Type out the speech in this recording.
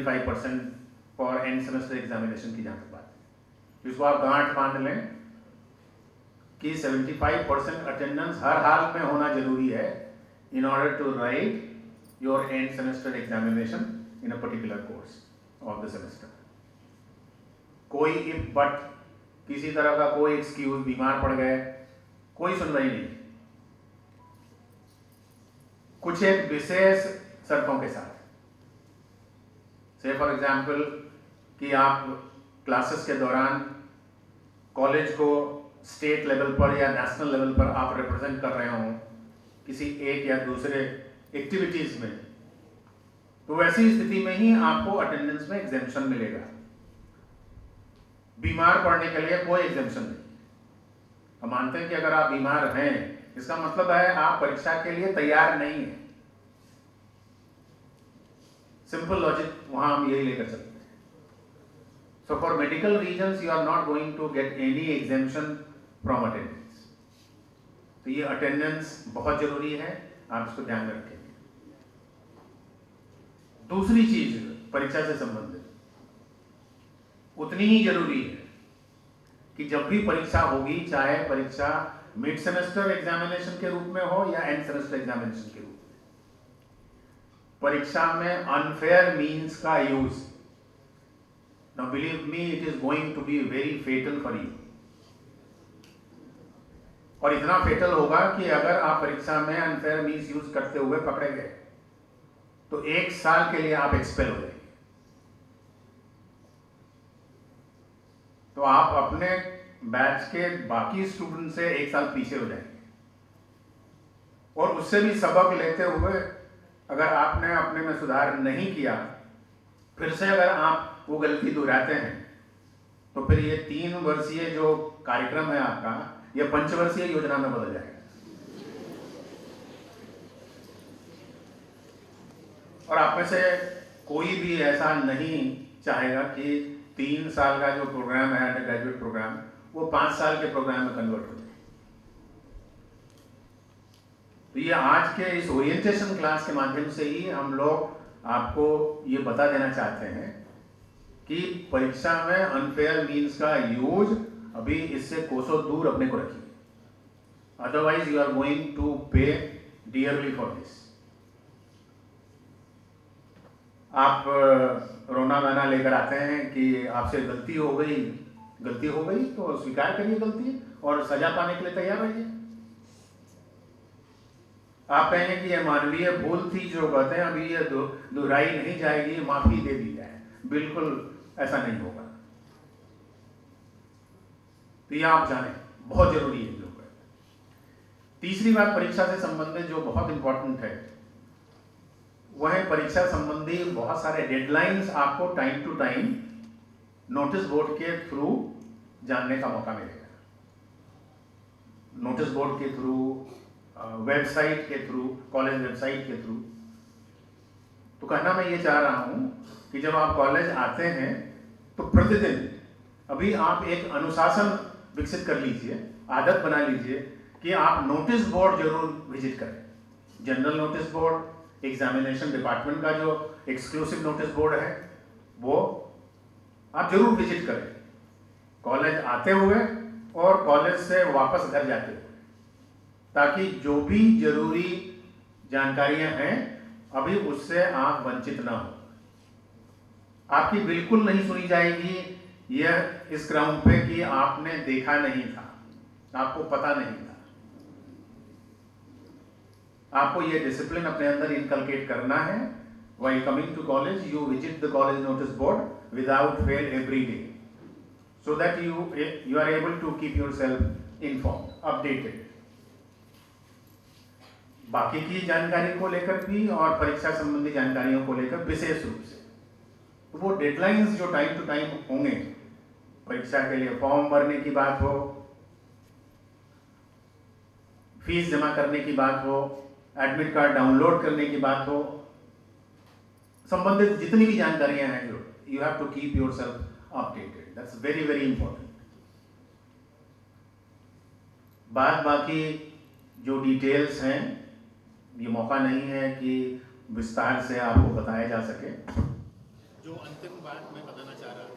75% for end semester examination की जहाँ तक बात है, इसको आप गांठ बांध लें कि 75% अटेंडेंस हर हाल में होना जरूरी है in order to write your end semester examination in a particular course of the semester. कोई if but किसी तरह का कोई एक्सक्यूज, बीमार पड़ गए, कोई सुनवाई नहीं, कुछ एक विशेष शर्तों के साथ। से फॉर एग्जाम्पल कि आप क्लासेस के दौरान कॉलेज को स्टेट लेवल पर या नेशनल लेवल पर आप रिप्रेजेंट कर रहे हों किसी एक या दूसरे एक्टिविटीज में, तो वैसी स्थिति में ही आपको अटेंडेंस में एग्जेम्पशन मिलेगा। बीमार पड़ने के लिए कोई एग्जेम्पशन नहीं। हम मानते हैं कि अगर आप बीमार हैं, इसका मतलब है आप परीक्षा के लिए तैयार नहीं हैं। सिंपल लॉजिक वहां हम यही लेकर चलते हैं। So for medical reasons you are not going to get any exemption from attendance. तो ये अटेंडेंस बहुत जरूरी है, आप इसको ध्यान में रखेंगे। दूसरी चीज परीक्षा से संबंधित उतनी ही जरूरी है कि जब भी परीक्षा होगी, चाहे परीक्षा मिड सेमेस्टर एग्जामिनेशन के रूप में हो या एंड सेमेस्टर एग्जामिनेशन के रूप में, परीक्षा में अनफेयर मीन्स का use, now believe me, it is going to be very fatal for you. और इतना फेटल होगा कि अगर आप परीक्षा में अनफेयर मीन्स यूज करते हुए पकड़े गए तो 1 साल के लिए आप एक्सपेल हो जाएंगे। तो आप अपने बैच के बाकी स्टूडेंट से 1 साल पीछे हो जाएंगे। और उससे भी सबक लेते हुए अगर आपने अपने में सुधार नहीं किया, फिर से अगर आप वो गलती दोहराते हैं, तो फिर ये 3 वर्षीय जो कार्यक्रम है आपका, यह 5 वर्षीय योजना में बदल जाएगा। और आप में से कोई भी ऐसा नहीं चाहेगा कि 3 साल का जो प्रोग्राम है, अंडर ग्रेजुएट प्रोग्राम, वो 5 साल के प्रोग्राम में कन्वर्ट हो जाए। तो ये आज के इस ओरिएंटेशन क्लास के माध्यम से ही हम लोग आपको ये बता देना चाहते हैं कि परीक्षा में अनफेयर मीन्स का यूज अभी इससे कोसों दूर अपने को रखिए, otherwise you are going to pay dearly for this. आप रोना गाना लेकर आते हैं कि आपसे गलती हो गई तो स्वीकार करिए गलती और सजा पाने के लिए तैयार रहिए। आप कहेंगे कि यह मानवीय भूल थी, जो कहते हैं अभी ये दोहराई नहीं जाएगी, माफी दे दी जाए, बिल्कुल ऐसा नहीं होगा। तो यह आप जाने बहुत जरूरी है। जो है तीसरी बात परीक्षा से संबंधित जो बहुत इंपॉर्टेंट है, वह है परीक्षा संबंधी बहुत सारे डेडलाइंस आपको time to time notice board के थ्रू जानने का मौका मिलेगा। नोटिस बोर्ड के थ्रू, वेबसाइट के थ्रू, कॉलेज वेबसाइट के थ्रू। तो कहना मैं ये चाह रहा हूं कि जब आप कॉलेज आते हैं तो प्रतिदिन अभी आप एक अनुशासन विकसित कर लीजिए, आदत बना लीजिए कि आप नोटिस बोर्ड जरूर विजिट करें। General notice board, examination department का जो एक्सक्लूसिव नोटिस बोर्ड है, वो आप जरूर विजिट करें, कॉलेज आते हुए और कॉलेज से वापस घर जाते हुए, ताकि जो भी जरूरी जानकारियां हैं अभी उससे आप वंचित ना हो। आपकी बिल्कुल नहीं सुनी जाएगी यह इस ग्राउंड पे कि आपने देखा नहीं था, आपको पता नहीं था। आपको यह डिसिप्लिन अपने अंदर इनकलकेट करना है। While coming to college, you visit the college notice board without fail every day, so that you are able to keep yourself informed, updated. बाकी की जानकारी को लेकर भी और परीक्षा संबंधी जानकारियों को लेकर विशेष रूप से, तो वो डेडलाइंस जो टाइम टू टाइम होंगे, परीक्षा के लिए फॉर्म भरने की बात हो, फीस जमा करने की बात हो, एडमिट कार्ड डाउनलोड करने की बात हो, संबंधित जितनी भी जानकारियां हैं, जो you have to keep yourself updated. That's very very important. बाकी जो डिटेल्स हैं, ये मौका नहीं है कि विस्तार से आपको बताया जा सके। जो अंतिम बात मैं बताना चाह रहा